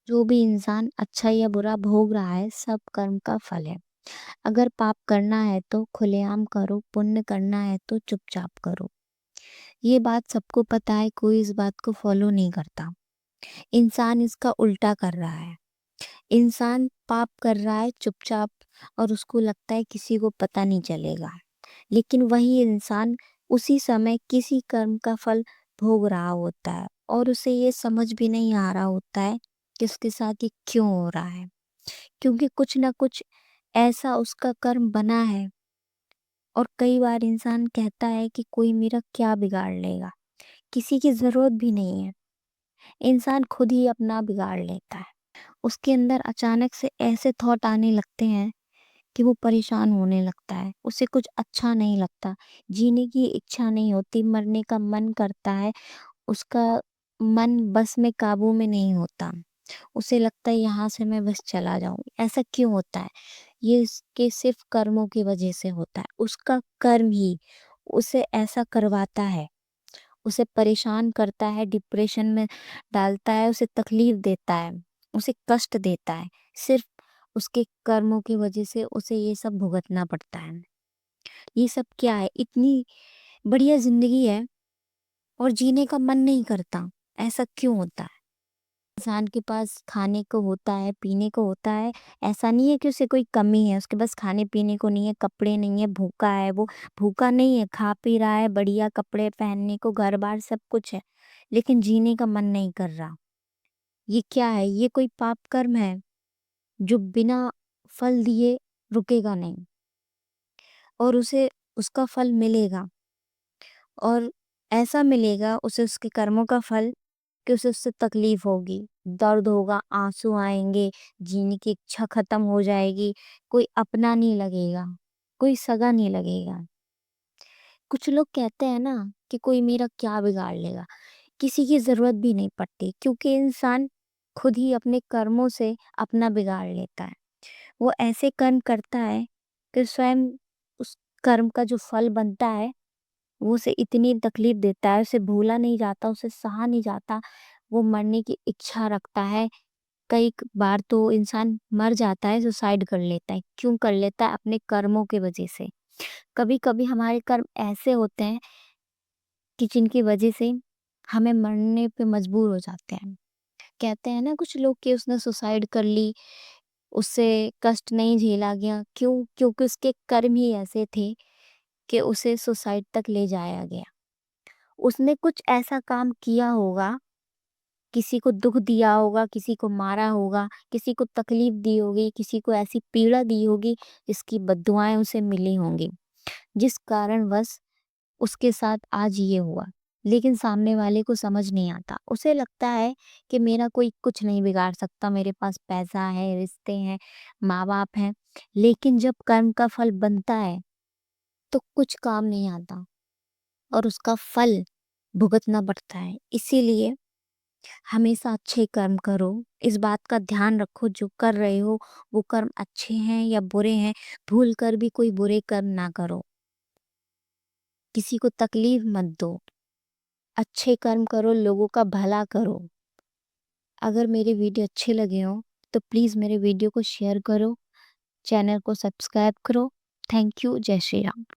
जो भी इंसान अच्छा या बुरा भोग रहा है सब कर्म का फल है। अगर पाप करना है तो खुलेआम करो, पुण्य करना है तो चुपचाप करो। ये बात सबको पता है, कोई इस बात को फॉलो नहीं करता। इंसान इसका उल्टा कर रहा है। इंसान पाप कर रहा है चुपचाप और उसको लगता है किसी को पता नहीं चलेगा। लेकिन वही इंसान उसी समय किसी कर्म का फल भोग रहा होता है और उसे ये समझ भी नहीं आ रहा होता है कि उसके साथ ये क्यों हो रहा है। क्योंकि कुछ ना कुछ ऐसा उसका कर्म बना है। और कई बार इंसान कहता है कि कोई मेरा क्या बिगाड़ लेगा। किसी की जरूरत भी नहीं है। इंसान खुद ही अपना बिगाड़ लेता है। उसके अंदर अचानक से ऐसे थॉट आने लगते हैं कि वो परेशान होने लगता है, उसे कुछ अच्छा नहीं लगता, जीने की इच्छा नहीं होती, मरने का मन करता है। उसका मन बस में काबू में नहीं होता। उसे लगता है यहाँ से मैं बस चला जाऊं। ऐसा क्यों होता है? ये इसके सिर्फ कर्मों की वजह से होता है। उसका कर्म ही उसे ऐसा करवाता है, उसे परेशान करता है, डिप्रेशन में डालता है, उसे तकलीफ देता है, उसे कष्ट देता है। सिर्फ उसके कर्मों की वजह से उसे ये सब भुगतना पड़ता है। ये सब क्या है? इतनी बढ़िया जिंदगी है और जीने का मन नहीं करता। ऐसा क्यों होता है? इंसान के पास खाने को होता है, पीने को होता है। ऐसा नहीं है कि उसे कोई कमी है, उसके पास खाने पीने को नहीं है, कपड़े नहीं है, भूखा है वो। भूखा नहीं है, खा पी रहा है, बढ़िया कपड़े पहनने को, घर बार सब कुछ है। लेकिन जीने का मन नहीं कर रहा। ये क्या है? ये कोई पाप कर्म है जो बिना फल दिए रुकेगा नहीं और उसे उसका फल मिलेगा। और ऐसा मिलेगा उसे उसके कर्मों का फल कि उसे उससे तकलीफ होगी, दर्द होगा, आंसू आएंगे, जीने की इच्छा खत्म हो जाएगी। कोई अपना नहीं लगेगा, कोई सगा नहीं लगेगा। कुछ लोग कहते हैं ना कि कोई मेरा क्या बिगाड़ लेगा। किसी की जरूरत भी नहीं पड़ती, क्योंकि इंसान खुद ही अपने कर्मों से अपना बिगाड़ लेता है। वो ऐसे कर्म करता है कि स्वयं उस कर्म का जो फल बनता है वो उसे इतनी तकलीफ देता है, उसे भूला नहीं जाता, उसे सहा नहीं जाता। वो मरने की इच्छा रखता है। कई बार तो इंसान मर जाता है, सुसाइड कर लेता है। क्यों कर लेता है? अपने कर्मों की वजह से। कभी कभी हमारे कर्म ऐसे होते हैं कि जिनकी वजह से हमें मरने पे मजबूर हो जाते हैं। कहते हैं ना कुछ लोग कि उसने सुसाइड कर ली, उससे कष्ट नहीं झेला गया। क्यों? क्योंकि उसके कर्म ही ऐसे थे कि उसे सुसाइड तक ले जाया गया। उसने कुछ ऐसा काम किया होगा, किसी को दुख दिया होगा, किसी को मारा होगा, किसी को तकलीफ दी होगी, किसी को ऐसी पीड़ा दी होगी जिसकी बद्दुआएं उसे मिली होंगी, जिस कारणवश उसके साथ आज ये हुआ। लेकिन सामने वाले को समझ नहीं आता। उसे लगता है कि मेरा कोई कुछ नहीं बिगाड़ सकता, मेरे पास पैसा है, रिश्ते हैं, माँ बाप हैं। लेकिन जब कर्म का फल बनता है तो कुछ काम नहीं आता और उसका फल भुगतना पड़ता है। इसीलिए हमेशा अच्छे कर्म करो। इस बात का ध्यान रखो, जो कर रहे हो वो कर्म अच्छे हैं या बुरे हैं। भूल कर भी कोई बुरे कर्म ना करो, किसी को तकलीफ मत दो। अच्छे कर्म करो, लोगों का भला करो। अगर मेरे वीडियो अच्छे लगे हो तो प्लीज़ मेरे वीडियो को शेयर करो, चैनल को सब्सक्राइब करो। Thank you. जय श्री राम।